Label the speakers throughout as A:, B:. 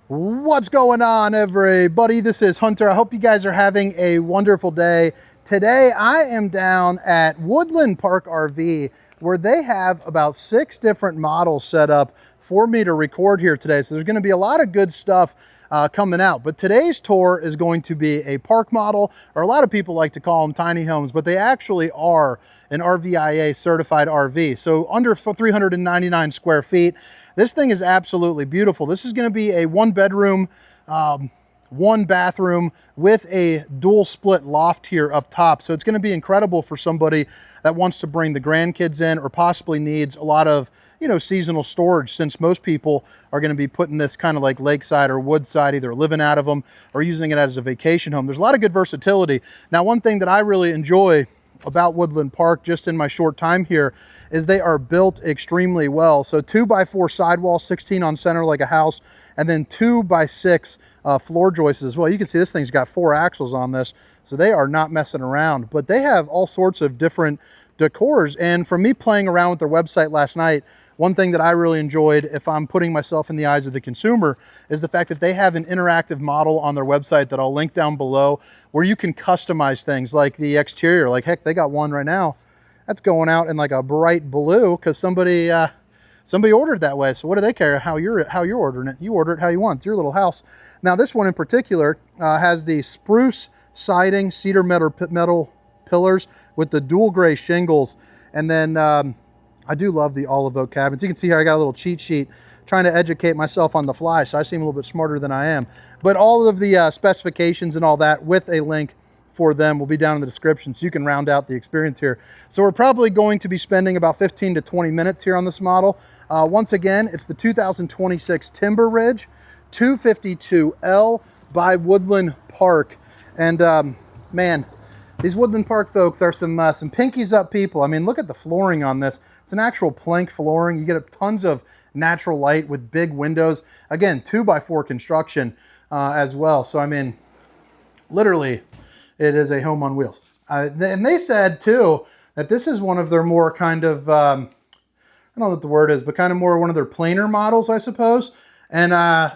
A: What's going on, everybody? This is Hunter. I hope you guys are having a wonderful day. Today I am down at Woodland Park RV, where they have about 6 different models set up for me to record here today. So there's going to be a lot of good stuff coming out. But today's tour is going to be a park model, or a lot of people like to call them tiny homes, but they actually are an RVIA certified RV. So under 399 square feet. This thing is absolutely beautiful. This is going to be a 1-bedroom, 1-bathroom with a dual split loft here up top. So it's going to be incredible for somebody that wants to bring the grandkids in, or possibly needs a lot of, seasonal storage, since most people are going to be putting this kind of like lakeside or woodside, either living out of them or using it as a vacation home. There's a lot of good versatility. Now, one thing that I really enjoy about Woodland Park, just in my short time here, is they are built extremely well. So 2x4 sidewall, 16 on center like a house, and then 2x6 floor joists as well. You can see this thing's got 4 axles on this, so they are not messing around. But they have all sorts of different decors, and from me playing around with their website last night, one thing that I really enjoyed, if I'm putting myself in the eyes of the consumer, is the fact that they have an interactive model on their website that I'll link down below, where you can customize things like the exterior. Like, heck, they got one right now that's going out in like a bright blue because somebody ordered that way. So what do they care how you're ordering it? You order it how you want. It's your little house. Now this one in particular has the spruce siding, cedar metal pillars with the dual gray shingles, and then I do love the olive oak cabins. You can see here I got a little cheat sheet trying to educate myself on the fly, so I seem a little bit smarter than I am. But all of the specifications and all that, with a link for them, will be down in the description, so you can round out the experience here. So we're probably going to be spending about 15 to 20 minutes here on this model. Once again, it's the 2026 Timber Ridge 252L by Woodland Park. And man, these Woodland Park folks are some pinkies up people. I mean, look at the flooring on this. It's an actual plank flooring. You get tons of natural light with big windows. Again, 2x4 construction as well. So I mean, literally, it is a home on wheels. And they said too that this is one of their more kind of, I don't know what the word is, but kind of more one of their plainer models, I suppose. And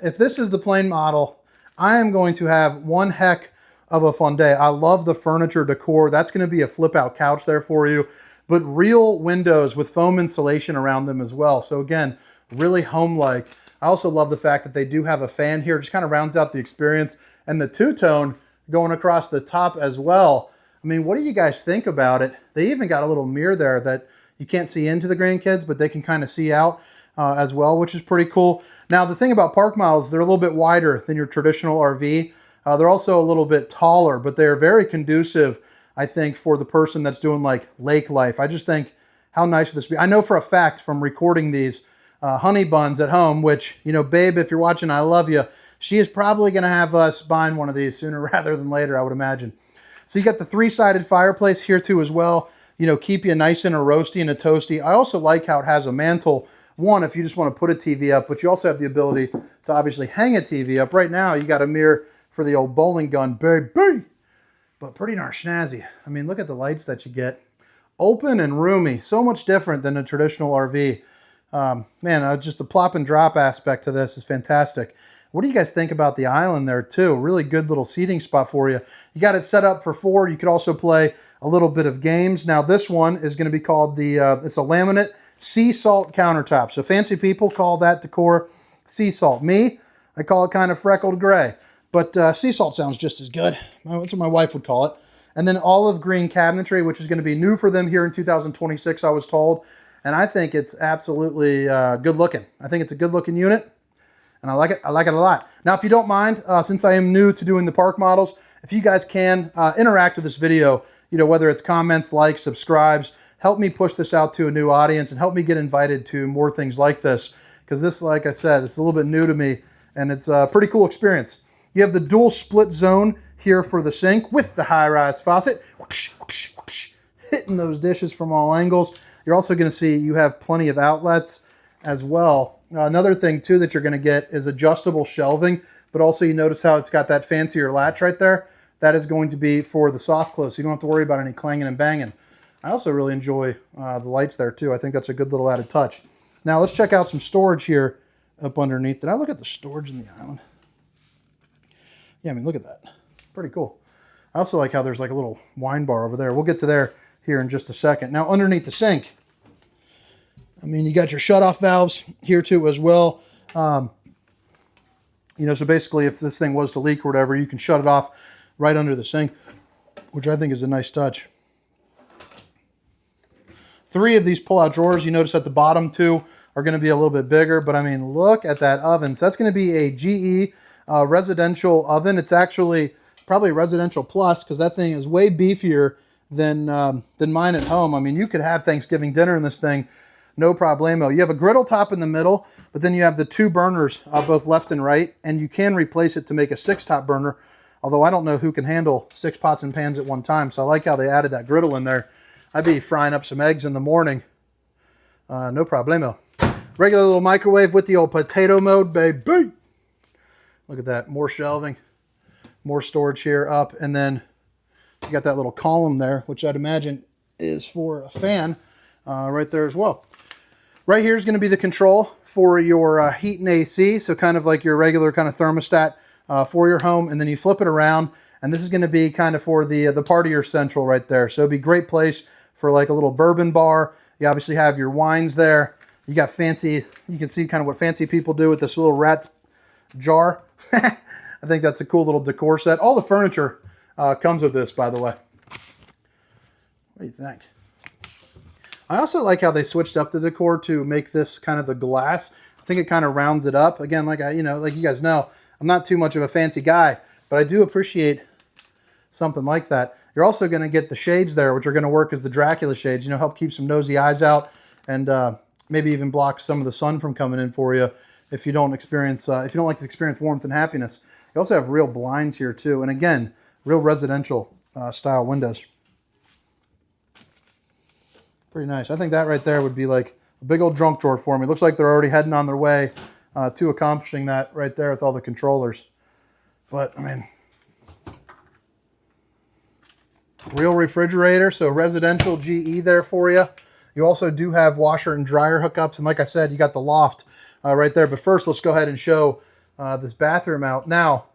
A: if this is the plain model, I am going to have one heck of a fun day. I love the furniture decor. That's going to be a flip out couch there for you, but real windows with foam insulation around them as well. So again, really home-like. I also love the fact that they do have a fan here, just kind of rounds out the experience, and the two-tone going across the top as well. I mean, what do you guys think about it? They even got a little mirror there that you can't see into the grandkids, but they can kind of see out as well, which is pretty cool. Now, the thing about park models, they're a little bit wider than your traditional RV. They're also a little bit taller, but they're very conducive, I think, for the person that's doing like lake life. I just think, how nice would this be? I know for a fact from recording these honey buns at home, which, babe, if you're watching, I love you. She is probably going to have us buying one of these sooner rather than later, I would imagine. So you got the 3-sided fireplace here too as well. Keep you nice and a roasty and a toasty. I also like how it has a mantle. One, if you just want to put a TV up, but you also have the ability to obviously hang a TV up. Right now, you got a mirror for the old bowling gun, baby, but pretty darn snazzy. I mean, look at the lights that you get. Open and roomy, so much different than a traditional RV. Man, just the plop and drop aspect to this is fantastic. What do you guys think about the island there too? Really good little seating spot for you. You got it set up for 4. You could also play a little bit of games. Now this one is going to be called it's a laminate sea salt countertop. So fancy people call that decor sea salt. Me, I call it kind of freckled gray. But sea salt sounds just as good. That's what my wife would call it. And then olive green cabinetry, which is going to be new for them here in 2026, I was told. And I think it's absolutely good looking. I think it's a good looking unit, and I like it. I like it a lot. Now, if you don't mind, since I am new to doing the park models, if you guys can interact with this video, whether it's comments, likes, subscribes, help me push this out to a new audience and help me get invited to more things like this. Because this, like I said, this is a little bit new to me, and it's a pretty cool experience. You have the dual split zone here for the sink with the high-rise faucet. Whoosh, whoosh, whoosh, hitting those dishes from all angles. You're also going to see you have plenty of outlets as well. Another thing, too, that you're going to get is adjustable shelving, but also you notice how it's got that fancier latch right there. That is going to be for the soft close, so you don't have to worry about any clanging and banging. I also really enjoy the lights there, too. I think that's a good little added touch. Now, let's check out some storage here up underneath. Did I look at the storage in the island? Yeah, I mean, look at that. Pretty cool. I also like how there's like a little wine bar over there. We'll get to there here in just a second. Now, underneath the sink, I mean, you got your shutoff valves here too as well. You know, so basically if this thing was to leak or whatever, you can shut it off right under the sink, which I think is a nice touch. 3 of these pull-out drawers, you notice at the bottom 2 are going to be a little bit bigger, but I mean, look at that oven. So that's going to be a GE residential oven. It's actually probably residential plus because that thing is way beefier than mine at home. I mean, you could have Thanksgiving dinner in this thing, no problemo. You have a griddle top in the middle, but then you have the 2 burners, both left and right, and you can replace it to make a 6-top burner, although I don't know who can handle 6 pots and pans at one time, so I like how they added that griddle in there. I'd be frying up some eggs in the morning. No problemo. Regular little microwave with the old potato mode, baby. Look at that, more shelving, more storage here up, and then you got that little column there, which I'd imagine is for a fan right there as well. Right here is going to be the control for your heat and AC, so kind of like your regular kind of thermostat for your home, and then you flip it around, and this is going to be kind of for the partier central right there. So it'd be a great place for like a little bourbon bar. You obviously have your wines there. You got fancy, you can see kind of what fancy people do with this little rat jar. I think that's a cool little decor set. All the furniture comes with this, by the way. What do you think? I also like how they switched up the decor to make this kind of the glass. I think it kind of rounds it up. Again, like like you guys know, I'm not too much of a fancy guy, but I do appreciate something like that. You're also going to get the shades there, which are going to work as the Dracula shades. You know, help keep some nosy eyes out, and maybe even block some of the sun from coming in for you if you don't experience if you don't like to experience warmth and happiness. You also have real blinds here too, and again, real residential style windows. Pretty nice. I think that right there would be like a big old junk drawer for me. Looks like they're already heading on their way to accomplishing that right there with all the controllers. But, I mean, real refrigerator, so residential GE there for you. You also do have washer and dryer hookups, and like I said, you got the loft right there. But first, let's go ahead and show this bathroom out. Now,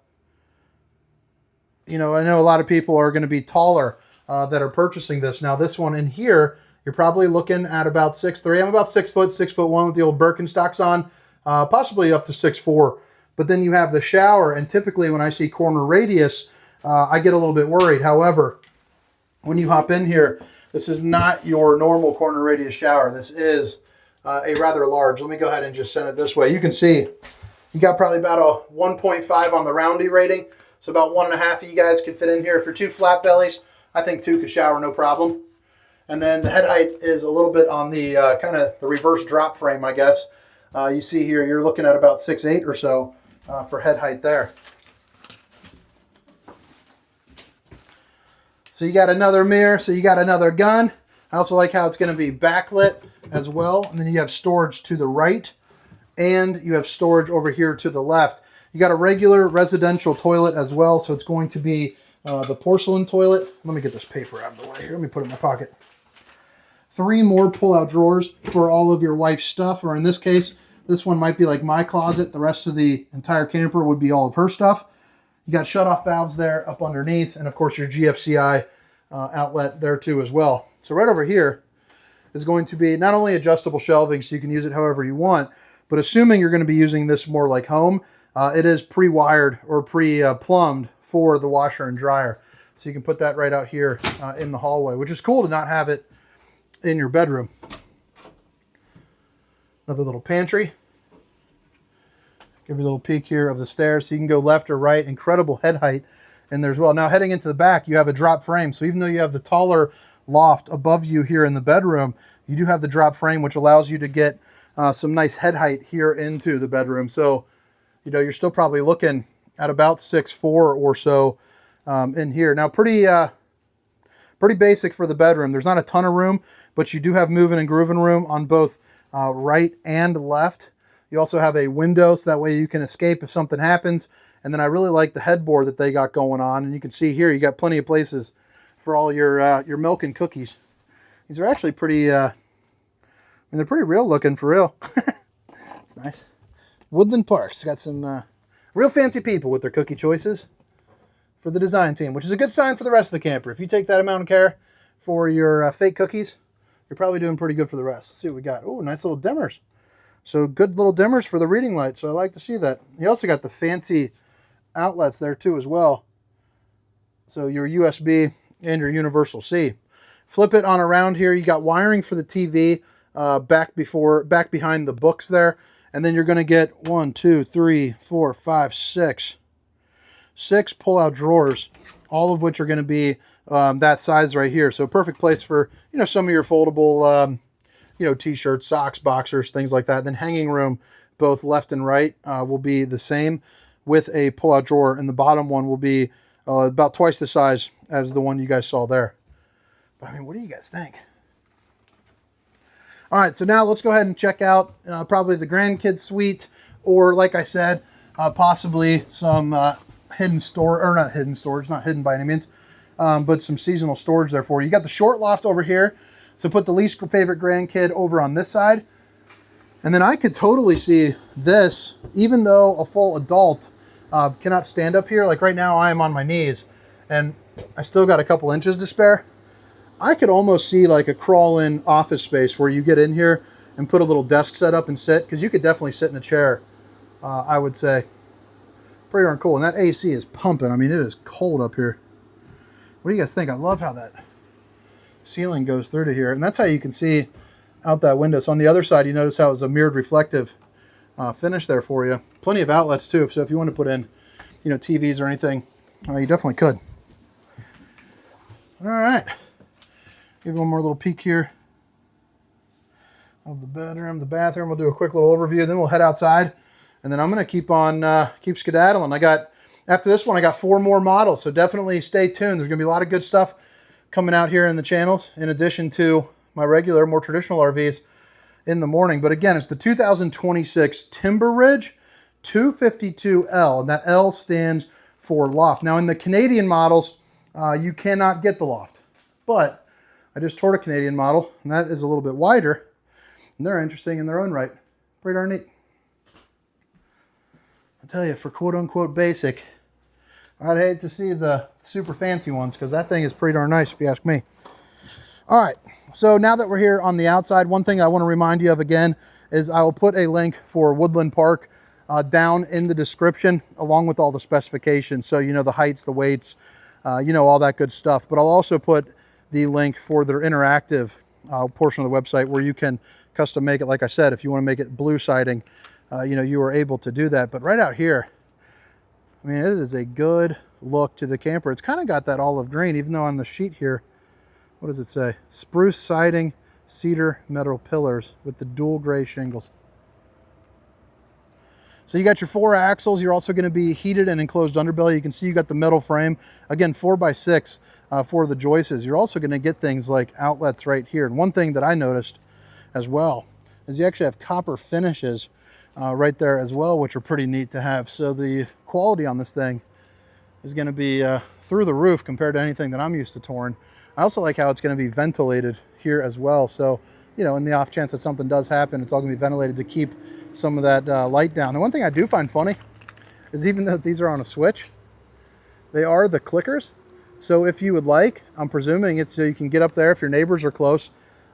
A: you know, I know a lot of people are going to be taller that are purchasing this. Now, this one in here, you're probably looking at about 6'3". I'm about 6 foot, 6'1" with the old Birkenstocks on, possibly up to 6'4". But then you have the shower, and typically when I see corner radius, I get a little bit worried. However, when you hop in here, this is not your normal corner radius shower. This is a rather large. Let me go ahead and just send it this way. You can see you got probably about a 1.5 on the roundy rating, so about 1.5 of you guys could fit in here. If you're 2 flat bellies, I think 2 could shower no problem. And then the head height is a little bit on the kind of the reverse drop frame, I guess. You see here, you're looking at about 6'8" or so for head height there. So you got another mirror, so you got another gun. I also like how it's going to be backlit as well. And then you have storage to the right, and you have storage over here to the left. You got a regular residential toilet as well, so it's going to be the porcelain toilet. Let me get this paper out of the way here. Let me put it in my pocket. 3 more pull-out drawers for all of your wife's stuff, or in this case, this one might be like my closet. The rest of the entire camper would be all of her stuff. You got shut-off valves there up underneath, and of course your GFCI outlet there too as well. So right over here is going to be not only adjustable shelving, so you can use it however you want, but assuming you're going to be using this more like home, it is pre-wired or pre-plumbed for the washer and dryer. So you can put that right out here in the hallway, which is cool to not have it in your bedroom. Another little pantry. Give you a little peek here of the stairs, so you can go left or right. Incredible head height in there as well. Now heading into the back, you have a drop frame. So even though you have the taller loft above you here in the bedroom, you do have the drop frame, which allows you to get some nice head height here into the bedroom. So, you know, you're still probably looking at about 6'4" or so in here. Now pretty basic for the bedroom. There's not a ton of room, but you do have moving and grooving room on both right and left. You also have a window, so that way you can escape if something happens. And then I really like the headboard that they got going on. And you can see here, you got plenty of places for all your milk and cookies. These are actually pretty, I mean, they're pretty real looking for real. It's nice. Woodland Parks got some real fancy people with their cookie choices. for the design team, which is a good sign for the rest of the camper. If you take that amount of care for your fake cookies, you're probably doing pretty good for the rest. Let's see what we got. Oh, nice little dimmers. So good little dimmers for the reading light. So I like to see that. You also got the fancy outlets there too as well. So your USB and your universal C. Flip it on around here. You got wiring for the TV back behind the books there. And then you're going to get 1, 2, 3, 4, 5, 6 pull-out drawers, all of which are going to be that size right here. So perfect place for, you know, some of your foldable, you know, t-shirts, socks, boxers, things like that. Then hanging room, both left and right, will be the same with a pull-out drawer, and the bottom one will be about twice the size as the one you guys saw there. But I mean, what do you guys think? All right, so now let's go ahead and check out probably the grandkids suite, or like I said, possibly some hidden store, or not hidden storage, not hidden by any means, but some seasonal storage there for you. You got the short loft over here, so put the least favorite grandkid over on this side. And then I could totally see this, even though a full adult cannot stand up here. Like right now I am on my knees and I still got a couple inches to spare. I could almost see like a crawl-in office space where you get in here and put a little desk set up and sit, because you could definitely sit in a chair, I would say. Pretty darn cool. And that AC is pumping. I mean, it is cold up here. What do you guys think? I love how that ceiling goes through to here. And that's how you can see out that window. So on the other side, you notice how it was a mirrored reflective finish there for you. Plenty of outlets too. So if you want to put in, you know, TVs or anything, you definitely could. All right. Give one more little peek here of the bedroom, the bathroom. We'll do a quick little overview, then we'll head outside, and then I'm going to keep skedaddling. After this one, I got 4 more models, so definitely stay tuned. There's going to be a lot of good stuff coming out here in the channels, in addition to my regular, more traditional RVs in the morning. But again, it's the 2026 Timber Ridge 252L, and that L stands for Loft. Now, in the Canadian models, you cannot get the Loft, but I just toured a Canadian model, and that is a little bit wider, and they're interesting in their own right. Pretty darn neat. I tell you, for quote-unquote basic, I'd hate to see the super fancy ones, because that thing is pretty darn nice, if you ask me. All right, so now that we're here on the outside, one thing I want to remind you of again is I will put a link for Woodland Park down in the description, along with all the specifications. So, you know, the heights, the weights, you know, all that good stuff. But I'll also put the link for their interactive portion of the website where you can custom make it. Like I said, if you want to make it blue siding, you know, you are able to do that. But right out here, I mean, it is a good look to the camper. It's kind of got that olive green, even though on the sheet here, what does it say? Spruce siding, cedar metal pillars with the dual gray shingles. So you got your 4 axles. You're also going to be heated and enclosed underbelly. You can see you got the metal frame. Again, 4x6 for the joists. You're also going to get things like outlets right here. And one thing that I noticed as well is you actually have copper finishes right there as well, which are pretty neat to have. So the quality on this thing is going to be through the roof compared to anything that I'm used to touring. I also like how it's going to be ventilated here as well. So, you know, in the off chance that something does happen, it's all going to be ventilated to keep some of that light down. And one thing I do find funny is, even though these are on a switch, they are the clickers. So if you would like, I'm presuming it's so you can get up there if your neighbors are close.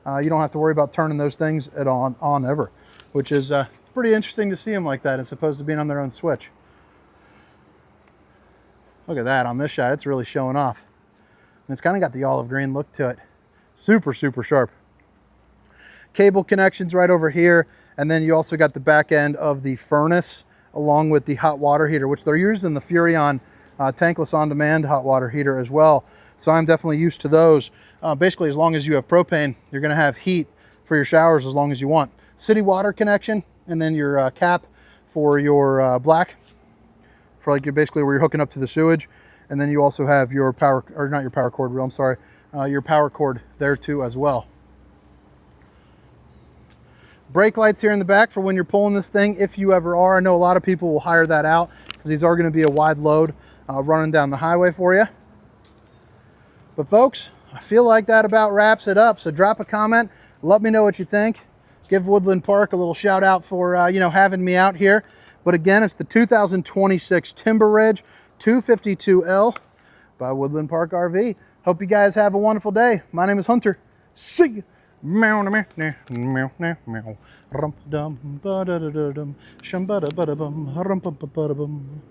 A: You don't have to worry about turning those things on ever, which is pretty interesting to see them like that as opposed to being on their own switch. Look at that on this shot. It's really showing off. And it's kind of got the olive green look to it. Super, super sharp. Cable connections right over here, and then you also got the back end of the furnace along with the hot water heater, which they're using the Furrion tankless on-demand hot water heater as well. So I'm definitely used to those. Basically, as long as you have propane, you're going to have heat for your showers as long as you want. City water connection, and then your cap for your black, for like basically where you're hooking up to the sewage. And then you also have your power, or not your power cord, I'm sorry, your power cord there too as well. Brake lights here in the back for when you're pulling this thing, if you ever are. I know a lot of people will hire that out because these are going to be a wide load running down the highway for you. But folks, I feel like that about wraps it up. So drop a comment, let me know what you think. Give Woodland Park a little shout out for you know, having me out here. But again, it's the 2026 Timber Ridge 252L. by Woodland Park RV. Hope you guys have a wonderful day. My name is Hunter. See you. Meow, meow, meow, meow, meow, meow. Rum, dum, ba da da da dum, shum ba da ba da bum, rum, ba ba ba da bum.